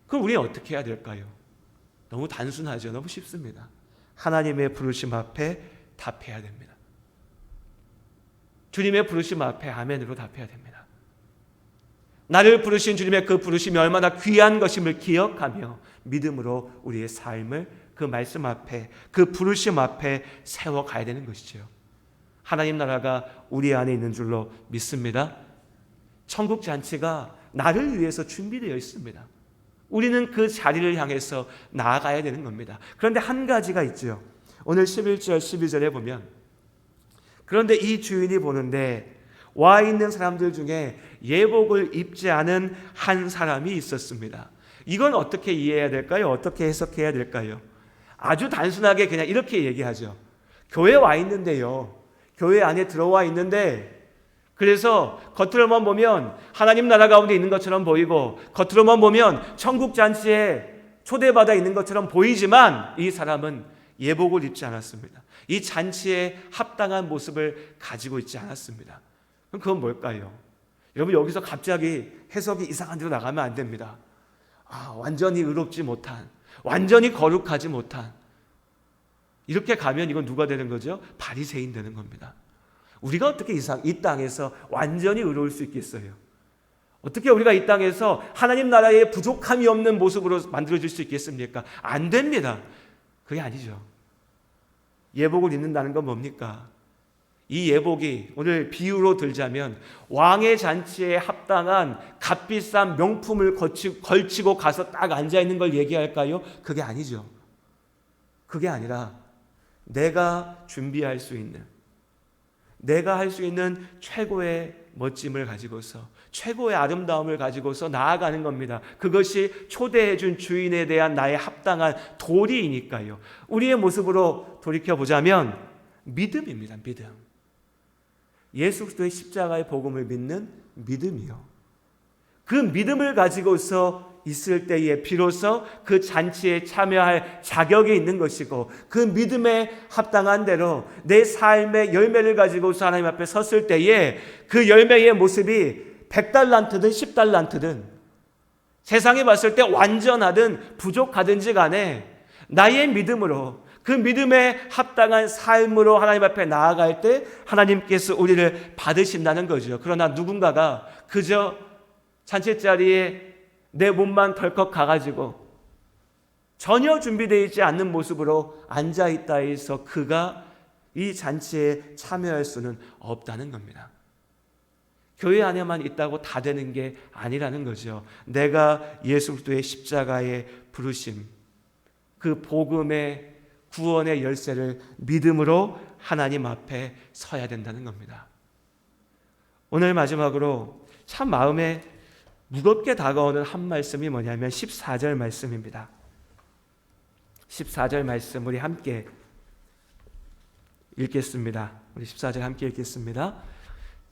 그럼 우리는 어떻게 해야 될까요? 너무 단순하죠. 너무 쉽습니다. 하나님의 부르심 앞에 답해야 됩니다. 주님의 부르심 앞에 아멘으로 답해야 됩니다. 나를 부르신 주님의 그 부르심이 얼마나 귀한 것임을 기억하며 믿음으로 우리의 삶을 그 말씀 앞에, 그 부르심 앞에 세워가야 되는 것이죠. 하나님 나라가 우리 안에 있는 줄로 믿습니다. 천국 잔치가 나를 위해서 준비되어 있습니다. 우리는 그 자리를 향해서 나아가야 되는 겁니다. 그런데 한 가지가 있죠. 오늘 11절 12절에 보면, 그런데 이 주인이 보는데 와 있는 사람들 중에 예복을 입지 않은 한 사람이 있었습니다. 이건 어떻게 이해해야 될까요? 어떻게 해석해야 될까요? 아주 단순하게 그냥 이렇게 얘기하죠. 교회 와 있는데요, 교회 안에 들어와 있는데, 그래서 겉으로만 보면 하나님 나라 가운데 있는 것처럼 보이고 겉으로만 보면 천국 잔치에 초대받아 있는 것처럼 보이지만 이 사람은 예복을 입지 않았습니다. 이 잔치에 합당한 모습을 가지고 있지 않았습니다. 그럼 그건 뭘까요? 여러분, 여기서 갑자기 해석이 이상한 데로 나가면 안 됩니다. 완전히 의롭지 못한, 완전히 거룩하지 못한, 이렇게 가면 이건 누가 되는 거죠? 바리새인 되는 겁니다. 우리가 어떻게 이 땅에서 완전히 의로울 수 있겠어요? 어떻게 우리가 이 땅에서 하나님 나라에 부족함이 없는 모습으로 만들어질 수 있겠습니까? 안 됩니다. 그게 아니죠. 예복을 입는다는 건 뭡니까? 이 예복이 오늘 비유로 들자면 왕의 잔치에 합당한 값비싼 명품을 걸치고 가서 딱 앉아있는 걸 얘기할까요? 그게 아니죠. 그게 아니라 내가 준비할 수 있는, 내가 할 수 있는 최고의 멋짐을 가지고서, 최고의 아름다움을 가지고서 나아가는 겁니다. 그것이 초대해준 주인에 대한 나의 합당한 도리이니까요. 우리의 모습으로 돌이켜보자면 믿음입니다. 믿음. 예수 그리스도의 십자가의 복음을 믿는 믿음이요. 그 믿음을 가지고서 있을 때에 비로소 그 잔치에 참여할 자격이 있는 것이고, 그 믿음에 합당한 대로 내 삶의 열매를 가지고서 하나님 앞에 섰을 때에 그 열매의 모습이 100달란트든 10달란트든 세상에 봤을 때 완전하든 부족하든지 간에 나의 믿음으로, 그 믿음에 합당한 삶으로 하나님 앞에 나아갈 때 하나님께서 우리를 받으신다는 거죠. 그러나 누군가가 그저 잔치자리에 내 몸만 덜컥 가가지고 전혀 준비되어 있지 않는 모습으로 앉아있다 해서 그가 이 잔치에 참여할 수는 없다는 겁니다. 교회 안에만 있다고 다 되는 게 아니라는 거죠. 내가 예수 그리스도의 십자가의 부르심, 그 복음의 구원의 열쇠를 믿음으로 하나님 앞에 서야 된다는 겁니다. 오늘 마지막으로 참 마음에 무겁게 다가오는 한 말씀이 뭐냐면 14절 말씀입니다. 14절 말씀 우리 함께 읽겠습니다. 우리 14절 함께 읽겠습니다.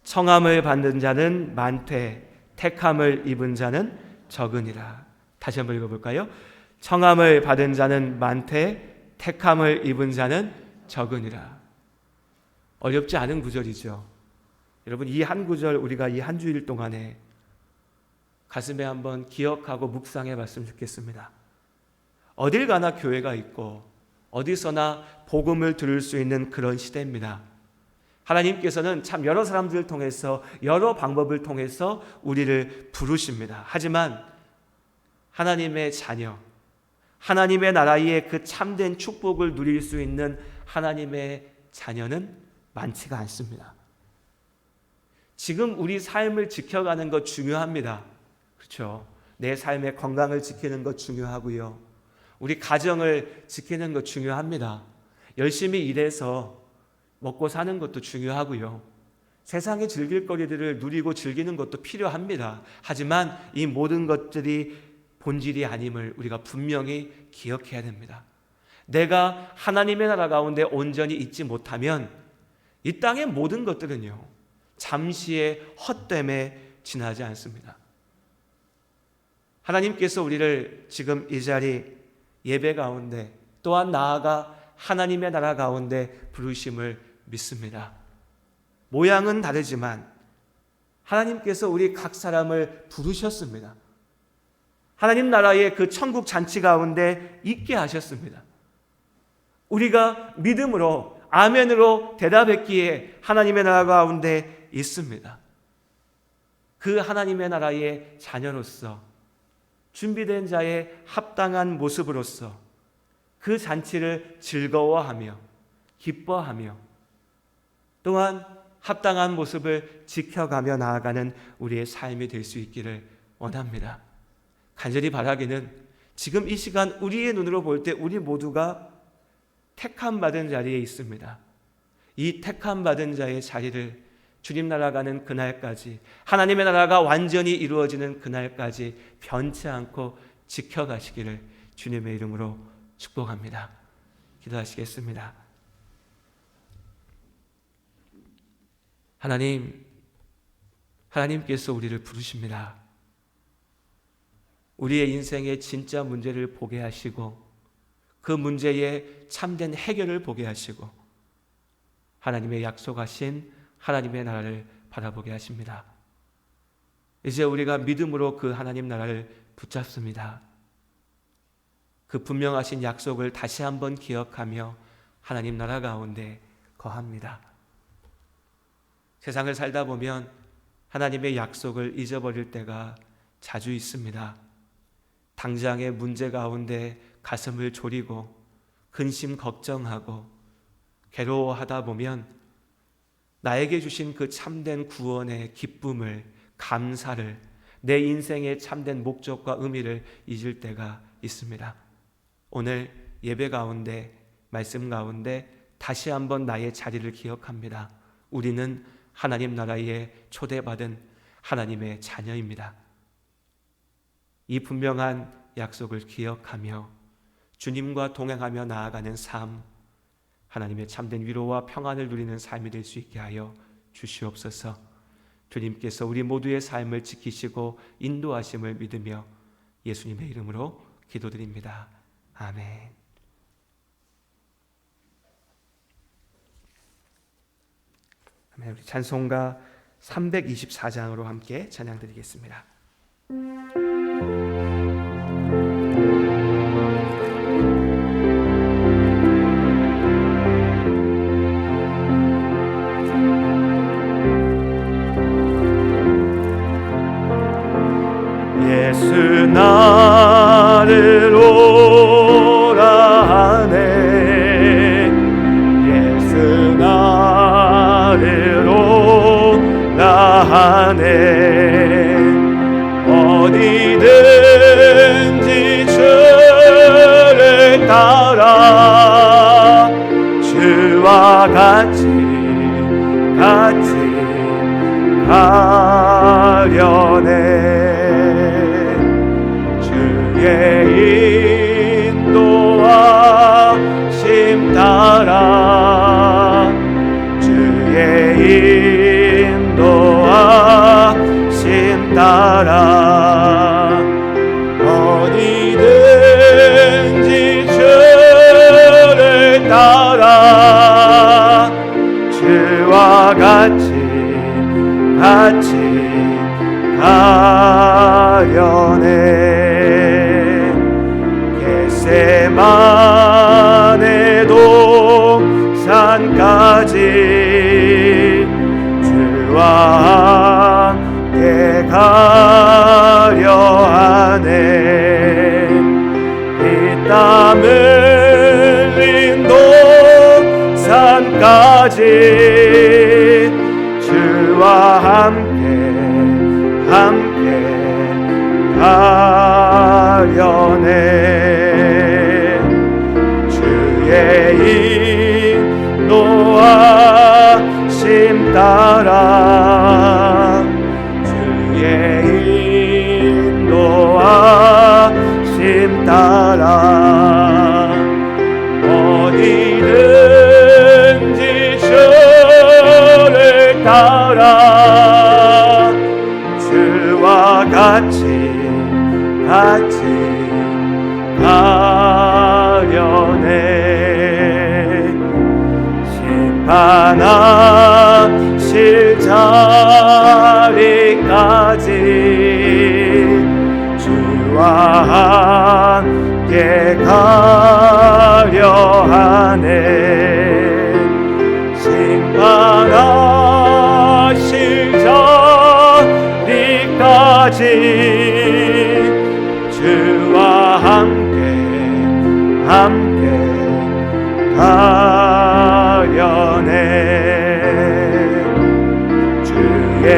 청함을 받는 자는 많되 택함을 입은 자는 적으니라. 다시 한번 읽어볼까요? 청함을 받은 자는 많되 택함을 입은 자는 적으니라. 어렵지 않은 구절이죠. 여러분, 이 한 구절 우리가 이 한 주일 동안에 가슴에 한번 기억하고 묵상해 봤으면 좋겠습니다. 어딜 가나 교회가 있고 어디서나 복음을 들을 수 있는 그런 시대입니다. 하나님께서는 참 여러 사람들을 통해서 여러 방법을 통해서 우리를 부르십니다. 하지만 하나님의 자녀, 하나님의 나라의 그 참된 축복을 누릴 수 있는 하나님의 자녀는 많지가 않습니다. 지금 우리 삶을 지켜가는 것 중요합니다. 그렇죠? 내 삶의 건강을 지키는 것 중요하고요. 우리 가정을 지키는 것 중요합니다. 열심히 일해서 먹고 사는 것도 중요하고요. 세상의 즐길 거리들을 누리고 즐기는 것도 필요합니다. 하지만 이 모든 것들이 본질이 아님을 우리가 분명히 기억해야 됩니다. 내가 하나님의 나라 가운데 온전히 있지 못하면 이 땅의 모든 것들은요, 잠시의 헛됨에 지나지 않습니다. 하나님께서 우리를 지금 이 자리 예배 가운데 또한 나아가 하나님의 나라 가운데 부르심을 믿습니다. 모양은 다르지만 하나님께서 우리 각 사람을 부르셨습니다. 하나님 나라의 그 천국 잔치 가운데 있게 하셨습니다. 우리가 믿음으로 아멘으로 대답했기에 하나님의 나라 가운데 있습니다. 그 하나님의 나라의 자녀로서 준비된 자의 합당한 모습으로서 그 잔치를 즐거워하며 기뻐하며 또한 합당한 모습을 지켜가며 나아가는 우리의 삶이 될 수 있기를 원합니다. 간절히 바라기는 지금 이 시간 우리의 눈으로 볼 때 우리 모두가 택함 받은 자리에 있습니다. 이 택함 받은 자의 자리를 주님 나라 가는 그날까지, 하나님의 나라가 완전히 이루어지는 그날까지 변치 않고 지켜가시기를 주님의 이름으로 축복합니다. 기도하시겠습니다. 하나님께서 우리를 부르십니다. 우리의 인생의 진짜 문제를 보게 하시고 그 문제의 참된 해결을 보게 하시고 하나님의 약속하신 하나님의 나라를 바라보게 하십니다. 이제 우리가 믿음으로 그 하나님 나라를 붙잡습니다. 그 분명하신 약속을 다시 한번 기억하며 하나님 나라 가운데 거합니다. 세상을 살다 보면 하나님의 약속을 잊어버릴 때가 자주 있습니다. 당장의 문제 가운데 가슴을 졸이고 근심 걱정하고 괴로워하다 보면 나에게 주신 그 참된 구원의 기쁨을, 감사를, 내 인생의 참된 목적과 의미를 잊을 때가 있습니다. 오늘 예배 가운데, 말씀 가운데 다시 한번 나의 자리를 기억합니다. 우리는 하나님 나라에 초대받은 하나님의 자녀입니다. 이 분명한 약속을 기억하며 주님과 동행하며 나아가는 삶, 하나님의 참된 위로와 평안을 누리는 삶이 될 수 있게 하여 주시옵소서. 주님께서 우리 모두의 삶을 지키시고 인도하심을 믿으며 예수님의 이름으로 기도드립니다. 아멘. 아멘. 우리 찬송가 324장으로 함께 찬양드리겠습니다. 예수 나를 오라 하네 예수 나를 오라 하네 주와 같이 가려네. 주의 인도하심 따라 주의 인도하심 따라 어디든지 주를 따라 주와 같이 가려네. 겟세마네 동산까지 주와 함께 가려 하네. 피땀 흘린 동산까지 주와 함께 가려네. 주의 인도하심 따라 주의 인도하심 따라 어디든지 주를 따라 주와 같이 가려네. 심판하실 자리까지 주와 함께 가려 하네. 심판하실 자리까지 주와 함께 가려네. 주의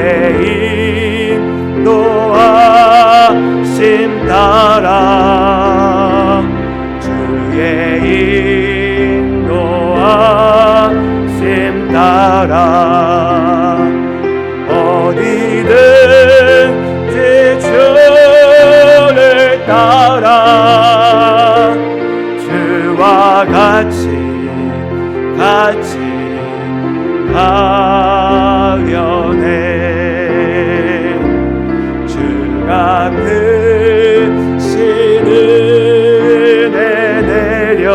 인도하심 따라 주의 인도하심 따라 어디든지 주를 따라 주와 같이 가려네. 주가 크신 은혜 내려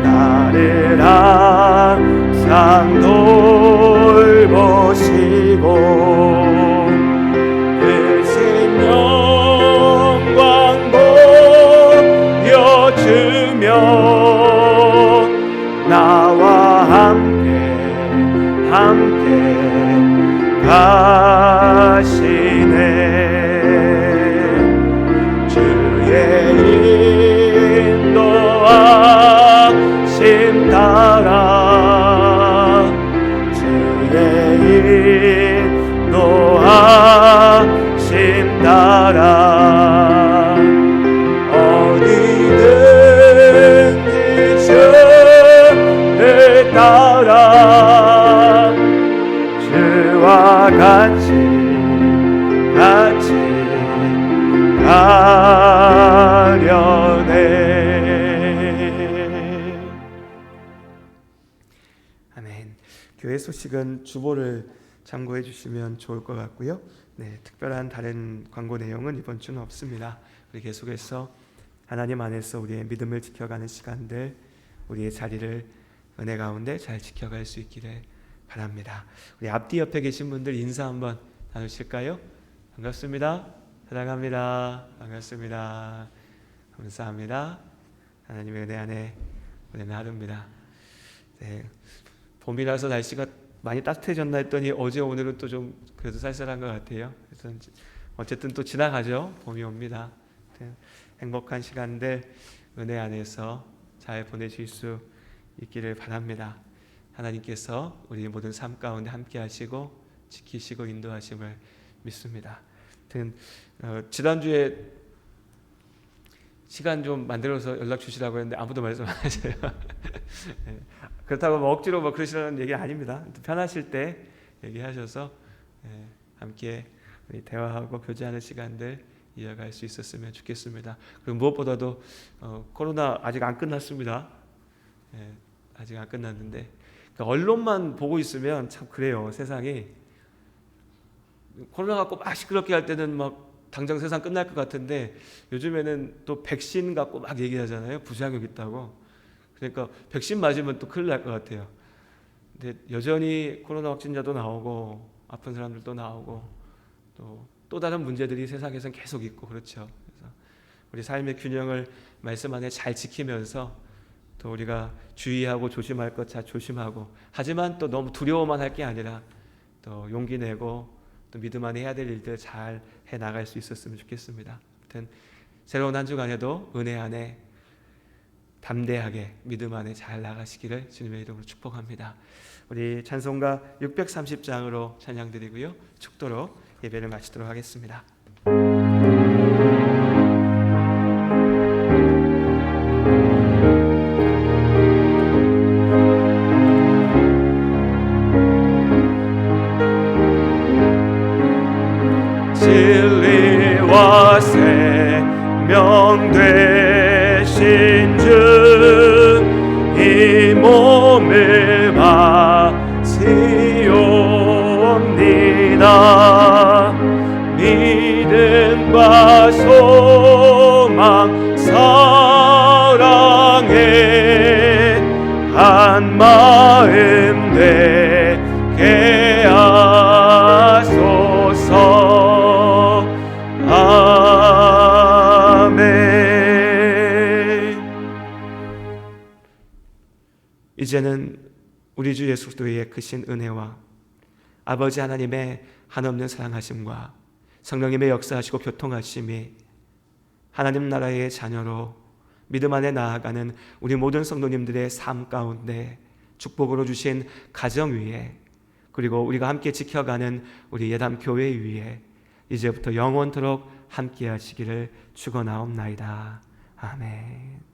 나를 항상 돌보시고 크신 영광 보여주며 나와 함께 가시네. 주의 인도하심 따라 주의 인도하심 따라 어디든지 주를 따라 주와 같이 가려네. 아멘. 교회 소식은 주보를 참고해 주시면 좋을 것 같고요. 네, 특별한 다른 광고 내용은 이번 주는 없습니다. 우리 계속해서 하나님 안에서 우리의 믿음을 지켜가는 시간들, 우리의 자리를 은혜 가운데 잘 지켜갈 수 있기를 바랍니다. 우리 앞뒤 옆에 계신 분들 인사 한번 나누실까요? 반갑습니다. 사랑합니다. 반갑습니다. 감사합니다. 하나님의 은혜 안에 보내는 하루입니다. 네, 봄이라서 날씨가 많이 따뜻해졌나 했더니 어제 오늘은 또 좀 그래도 쌀쌀한 것 같아요. 그래서 어쨌든 또 지나가죠. 봄이 옵니다. 행복한 시간들 은혜 안에서 잘 보내실 수 있기를 바랍니다. 하나님께서 우리 모든 삶 가운데 함께 하시고 지키시고 인도하심을 믿습니다. 지난주에 시간 좀 만들어서 연락 주시라고 했는데 아무도 말씀 안 하셔요. 예, 그렇다고 뭐 억지로 뭐 그러시라는 얘기 아닙니다. 편하실 때 얘기하셔서 함께 우리 대화하고 교제하는 시간들 이어갈 수 있었으면 좋겠습니다. 그리고 무엇보다도 코로나 아직 안 끝났습니다. 아직 안 끝났는데 그러니까 언론만 보고 있으면 참 그래요. 세상이 코로나 갖고 막 시끄럽게 할 때는 막 당장 세상 끝날 것 같은데 요즘에는 또 백신 갖고 막 얘기하잖아요. 부작용 있다고. 그러니까 백신 맞으면 또 큰일 날 것 같아요. 근데 여전히 코로나 확진자도 나오고 아픈 사람들도 나오고 또 다른 문제들이 세상에선 계속 있고 그렇죠. 그래서 우리 삶의 균형을 말씀 안에 잘 지키면서 또 우리가 주의하고 조심할 것 잘 조심하고 하지만 또 너무 두려워만 할 게 아니라 또 용기 내고 또 믿음 안에 해야 될 일들 잘 해 나갈 수 있었으면 좋겠습니다. 아무튼 새로운 한 주간에도 은혜 안에 담대하게 믿음 안에 잘 나가시기를 주님의 이름으로 축복합니다. 우리 찬송가 630장으로 찬양드리고요. 축도로 예배를 마치도록 하겠습니다. 진리와 생명 되신 주 이 몸을 바치옵니다. 믿음과 소망 사랑에 한 마음 되게 하소서. 이제는 우리 주 예수 그리스도의 크신 은혜와 아버지 하나님의 한없는 사랑하심과 성령님의 역사하시고 교통하심이 하나님 나라의 자녀로 믿음 안에 나아가는 우리 모든 성도님들의 삶 가운데 축복으로 주신 가정 위에 그리고 우리가 함께 지켜가는 우리 예담 교회 위에 이제부터 영원토록 함께 하시기를 축원하옵나이다. 아멘.